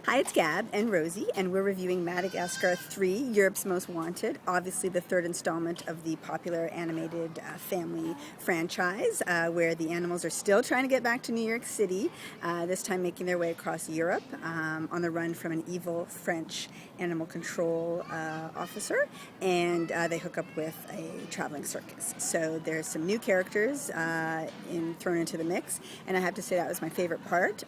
Hi, it's Gab and Rosie, and we're reviewing Madagascar 3, Europe's Most Wanted, obviously the third installment of the popular animated family franchise, where the animals are still trying to get back to New York City, this time making their way across Europe on the run from an evil French animal control officer, and they hook up with a traveling circus. So there's some new characters thrown into the mix, and I have to say that was my favorite part.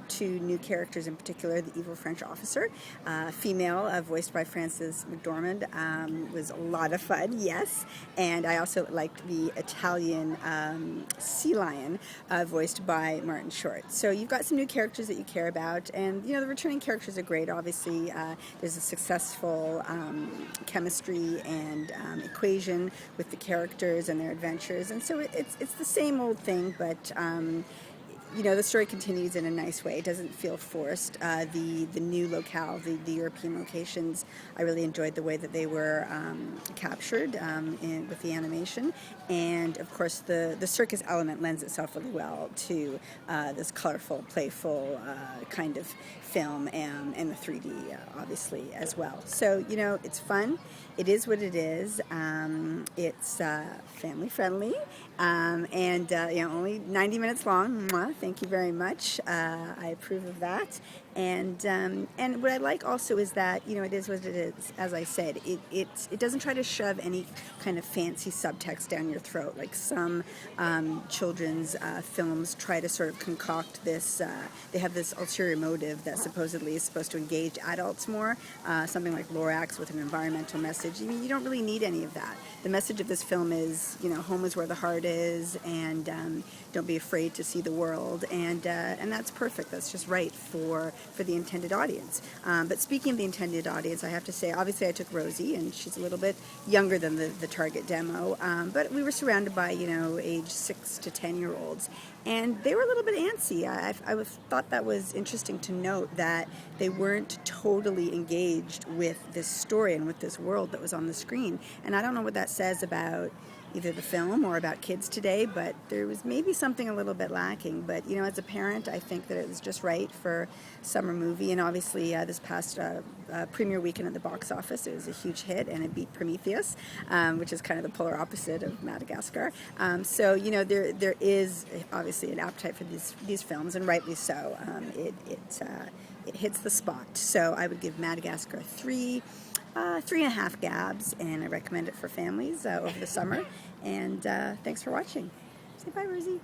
Two new characters in particular, the evil French officer, female, voiced by Frances McDormand, was a lot of fun, yes. And I also liked the Italian sea lion, voiced by Martin Short. So you've got some new characters that you care about, and the returning characters are great. Obviously, there's a successful chemistry and equation with the characters and their adventures, and so it's the same old thing, but the story continues in a nice way. It doesn't feel forced. The new locale, the European locations, I really enjoyed the way that they were captured with the animation. And of course, the circus element lends itself really well to this colorful, playful kind of film, and the 3D obviously as well. So it's fun. It is what it is. It's family friendly, and only 90 minutes long. Mwah, thank you very much. I approve of that. And what I like also is that it is what it is. As I said, it doesn't try to shove any kind of fancy subtext down your throat like some children's films try to sort of concoct this. They have this ulterior motive that supposedly is supposed to engage adults more. Something like Lorax with an environmental message. You don't really need any of that. The message of this film is, home is where the heart is, and don't be afraid to see the world, and that's perfect. That's just right for the intended audience. But speaking of the intended audience, I have to say, obviously I took Rosie, and she's a little bit younger than the target demo, but we were surrounded by, age 6 to 10-year-olds, and they were a little bit antsy. I thought that was interesting to note, that they weren't totally engaged with this story and with this world that was on the screen, and I don't know what that says about either the film or about kids today, but there was maybe something a little bit lacking. But as a parent, I think that it was just right for summer movie, and obviously this past premiere weekend at the box office, it was a huge hit, and it beat Prometheus, which is kind of the polar opposite of Madagascar. So there is obviously an appetite for these films, and rightly so. It hits the spot. So I would give Madagascar 3.5 Gabs, and I recommend it for families over the summer. And thanks for watching. Say bye, Rosie.